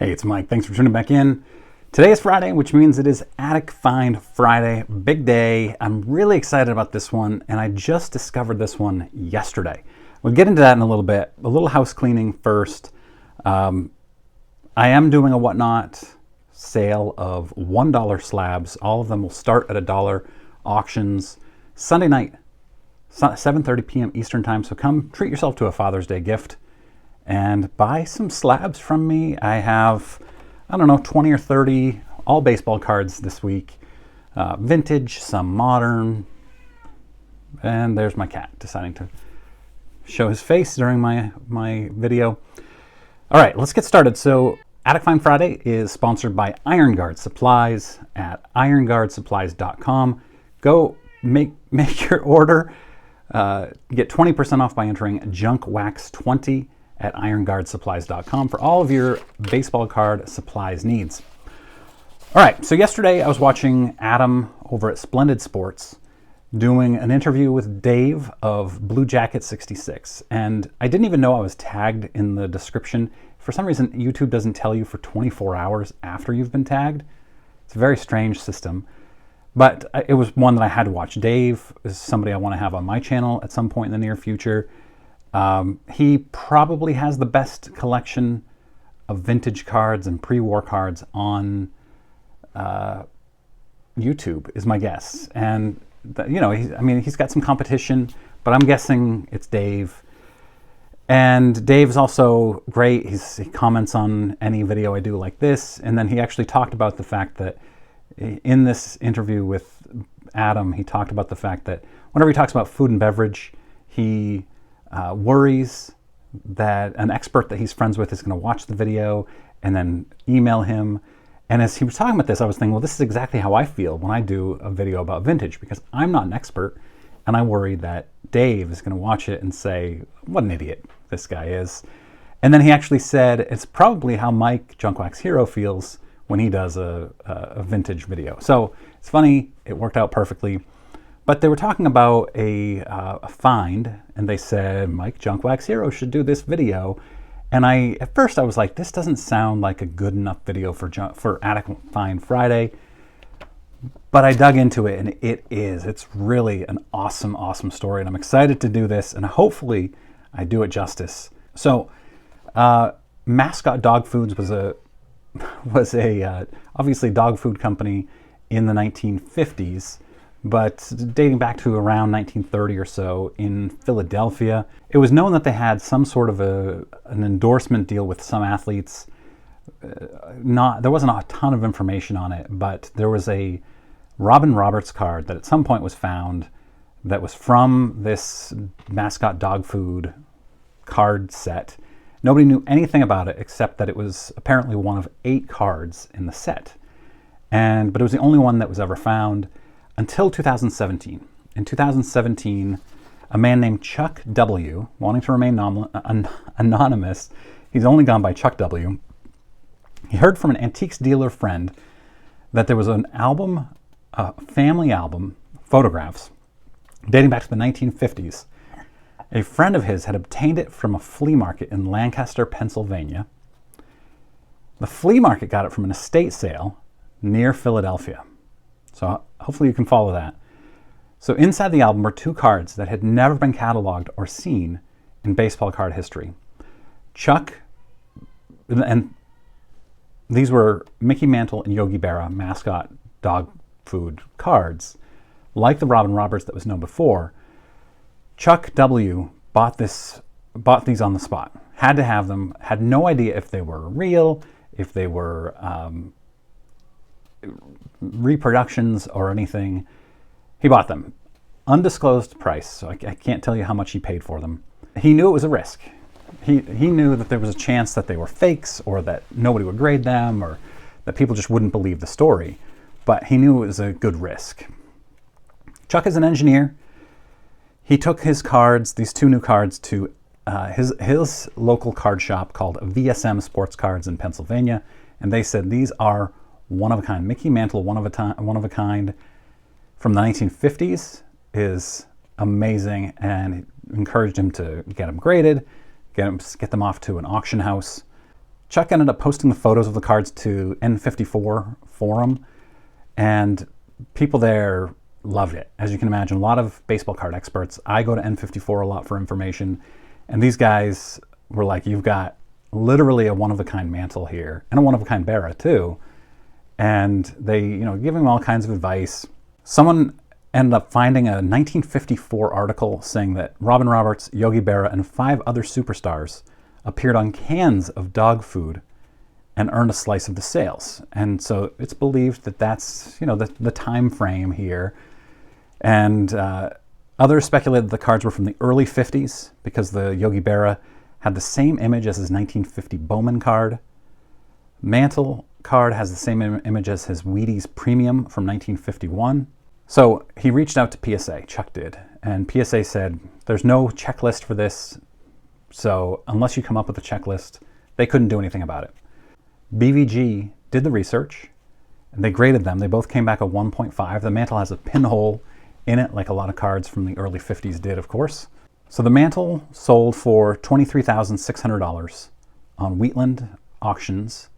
Hey, it's Mike. Thanks for tuning back in. Today is Friday, which means it is Attic Find Friday. Big day. I'm really excited about this one, and I just discovered this one yesterday. We'll get into that in a little bit. A little house cleaning first. I am doing a Whatnot sale of $1 slabs. All of them will start at $1. Auctions Sunday night, 7:30 p.m. Eastern Time. So come treat yourself to a Father's Day gift and buy some slabs from me. I have, 20 or 30 all baseball cards this week. Vintage, some modern. And there's my cat deciding to show his face during my video. All right, let's get started. So Attic Find Friday is sponsored by Iron Guard Supplies at ironguardsupplies.com. Go make your order. Get 20% off by entering JunkWax20 at ironguardsupplies.com for all of your baseball card supplies needs. All right, so yesterday I was watching Adam over at Splendid Sports doing an interview with Dave of Blue Jacket 66, and I didn't even know I was tagged in the description. For some reason, YouTube doesn't tell you for 24 hours after you've been tagged. It's a very strange system, but it was one that I had to watch. Dave is somebody I want to have on my channel at some point in the near future. He probably has the best collection of vintage cards and pre-war cards on YouTube, is my guess. And he's got some competition, but I'm guessing it's Dave. And Dave's also great. He comments on any video I do like this. And then he actually talked about the fact that in this interview with Adam, he talked about the fact that whenever he talks about food and beverage, he worries that an expert that he's friends with is going to watch the video and then email him. And as he was talking about this, I was thinking, well, this is exactly how I feel when I do a video about vintage, because I'm not an expert, and I worry that Dave is going to watch it and say, what an idiot this guy is. And then he actually said, it's probably how Mike, Junkwax Hero, feels when he does a vintage video. So it's funny, it worked out perfectly. But they were talking about a find, and they said, Mike, Junkwax Hero, should do this video. And at first I was like, this doesn't sound like a good enough video for Attic Find Friday. But I dug into it, and it is. It's really an awesome, awesome story, and I'm excited to do this, and hopefully I do it justice. So, Mascot Dog Foods was a obviously dog food company in the 1950s, but dating back to around 1930 or so in Philadelphia. It was known that they had some sort of an endorsement deal with some athletes. There wasn't a ton of information on it, but there was a Robin Roberts card that at some point was found that was from this Mascot dog food card set. Nobody knew anything about it except that it was apparently one of 8 cards in the set. But it was the only one that was ever found until 2017. In 2017, a man named Chuck W., wanting to remain anonymous, he's only gone by Chuck W., he heard from an antiques dealer friend that there was an album, a family album, photographs, dating back to the 1950s. A friend of his had obtained it from a flea market in Lancaster, Pennsylvania. The flea market got it from an estate sale near Philadelphia. So hopefully you can follow that. So inside the album were 2 cards that had never been cataloged or seen in baseball card history. Chuck, and these were Mickey Mantle and Yogi Berra Mascot dog food cards, like the Robin Roberts that was known before. Chuck W. bought these on the spot, had to have them, had no idea if they were real, if they were reproductions or anything. He bought them. Undisclosed price, so I can't tell you how much he paid for them. He knew it was a risk. He knew that there was a chance that they were fakes, or that nobody would grade them, or that people just wouldn't believe the story. But he knew it was a good risk. Chuck is an engineer. He took his cards, these 2 new cards, to his local card shop called VSM Sports Cards in Pennsylvania, and they said these are one of a kind. Mickey Mantle, one of a kind, from the 1950s, is amazing, and encouraged him to get them graded, get them off to an auction house. Chuck ended up posting the photos of the cards to N54 forum, and people there loved it. As you can imagine, a lot of baseball card experts. I go to N54 a lot for information, and these guys were like, you've got literally a one-of-a-kind Mantle here, and a one-of-a-kind Berra too. And they, giving them all kinds of advice. Someone ended up finding a 1954 article saying that Robin Roberts, Yogi Berra, and 5 other superstars appeared on cans of dog food and earned a slice of the sales. And so it's believed that that's, the time frame here. And others speculated the cards were from the early 50s because the Yogi Berra had the same image as his 1950 Bowman card. Mantle card has the same image as his Wheaties Premium from 1951. So he reached out to PSA, Chuck did, and PSA said, there's no checklist for this, so unless you come up with a checklist, they couldn't do anything about it. BVG did the research, and they graded them. They both came back a 1.5. The Mantle has a pinhole in it, like a lot of cards from the early 50s did, of course. So the Mantle sold for $23,600 on Wheatland auctions.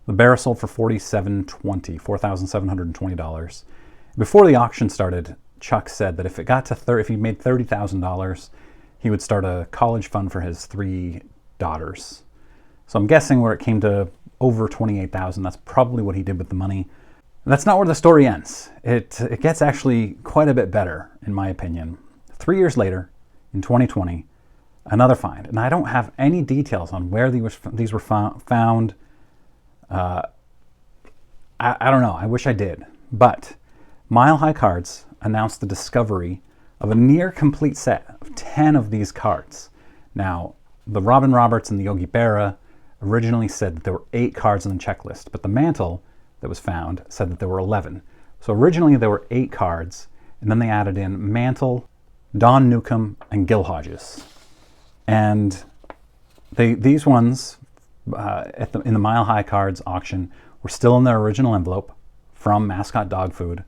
The Berra sold for $4,720. Before the auction started, Chuck said that if it got to if he made $30,000, he would start a college fund for his 3 daughters. So I'm guessing where it came to over $28,000, that's probably what he did with the money. That's not where the story ends. It gets actually quite a bit better, in my opinion. 3 years later, in 2020, another find. And I don't have any details on where these were found. I don't know. I wish I did. But Mile High Cards announced the discovery of a near complete set of 10 of these cards. Now, the Robin Roberts and the Yogi Berra originally said that there were 8 cards on the checklist, but the Mantle that was found said that there were 11. So originally there were 8 cards, and then they added in Mantle, Don Newcomb, and Gil Hodges. And these ones in the Mile High Cards auction were still in their original envelope from Mascot Dog Food.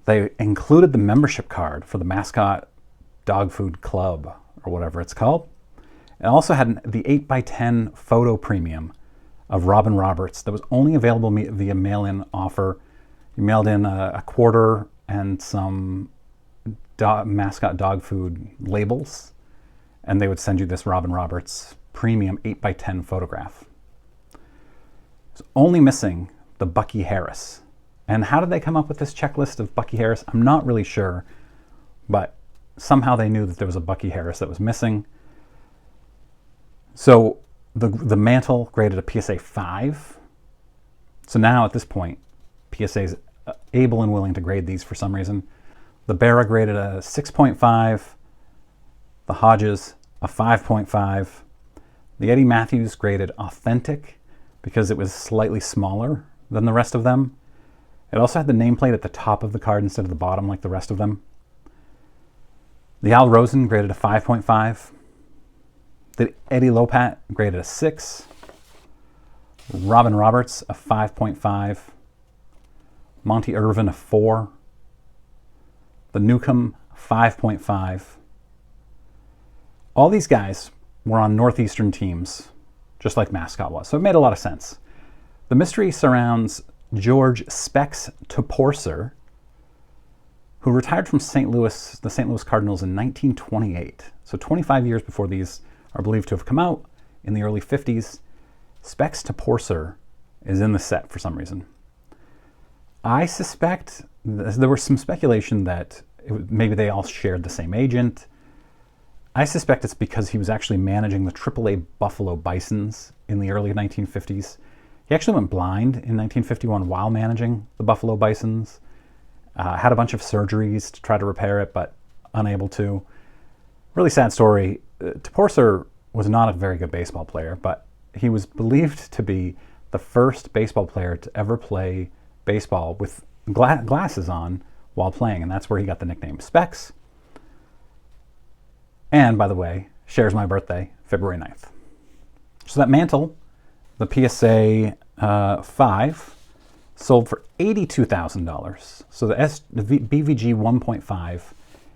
They included the membership card for the Mascot Dog Food Club, or whatever it's called. It also had the 8x10 photo premium of Robin Roberts that was only available via mail-in offer. You mailed in a quarter and some Mascot Dog Food labels, and they would send you this Robin Roberts premium 8x10 photograph. It's only missing the Bucky Harris. And how did they come up with this checklist of Bucky Harris? I'm not really sure, but somehow they knew that there was a Bucky Harris that was missing. So the Mantle graded a PSA 5. So now at this point, PSA is able and willing to grade these for some reason. The Berra graded a 6.5. The Hodges a 5.5. The Eddie Matthews graded authentic because it was slightly smaller than the rest of them. It also had the nameplate at the top of the card instead of the bottom like the rest of them. The Al Rosen graded a 5.5. The Eddie Lopat graded a 6. Robin Roberts a 5.5. Monty Irvin a 4. The Newcomb 5.5. All these guys were on Northeastern teams, just like Mascot was, so it made a lot of sense. The mystery surrounds George Specs Toporser, who retired from the St. Louis Cardinals in 1928. So 25 years before these are believed to have come out in the early 50s. Specs Toporser is in the set for some reason. I suspect there was some speculation that maybe they all shared the same agent. I suspect it's because he was actually managing the AAA Buffalo Bisons in the early 1950s. He actually went blind in 1951 while managing the Buffalo Bisons. Had a bunch of surgeries to try to repair it, but unable to. Really sad story. Toporser was not a very good baseball player, but he was believed to be the first baseball player to ever play baseball with glasses on while playing, and that's where he got the nickname Specs. And, by the way, shares my birthday, February 9th. So that Mantle, the PSA 5, sold for $82,000. So the BVG 1.5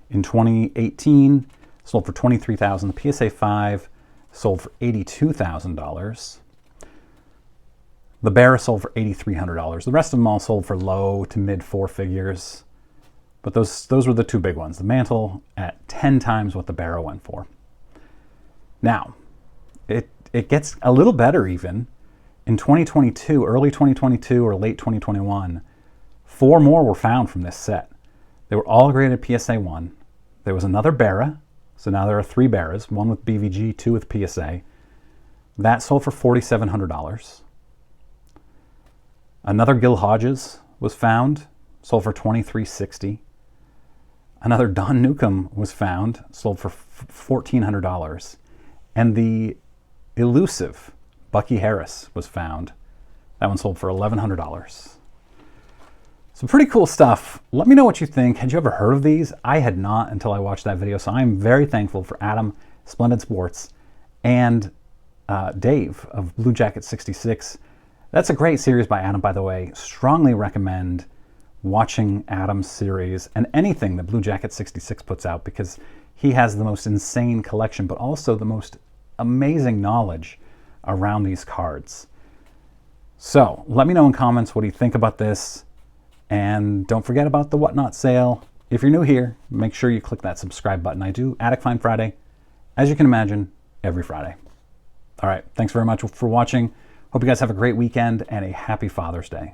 in 2018 sold for $23,000. The PSA 5 sold for $82,000. The Berra sold for $8,300. The rest of them all sold for low to mid four figures. But those were the two big ones. The Mantle at 10 times what the Berra went for. Now, it gets a little better even. In 2022, early 2022 or late 2021, 4 more were found from this set. They were all graded PSA 1. There was another Berra, so now there are 3 Berras, 1 with BVG, 2 with PSA. That sold for $4,700. Another Gil Hodges was found, sold for $2,360. Another Don Newcomb was found, sold for $1,400. And the elusive Bucky Harris was found. That one sold for $1,100. Some pretty cool stuff. Let me know what you think. Had you ever heard of these? I had not until I watched that video, so I'm very thankful for Adam, Splendid Sports, and Dave of Blue Jacket 66. That's a great series by Adam, by the way. Strongly recommend watching Adam's series and anything that Blue Jacket 66 puts out, because he has the most insane collection, but also the most amazing knowledge around these cards. So let me know in comments what do you think about this, and don't forget about the Whatnot sale. If you're new here, make sure you click that subscribe button. I do Attic Find Friday, as you can imagine, every Friday. All right, thanks very much for watching. Hope you guys have a great weekend and a happy Father's Day.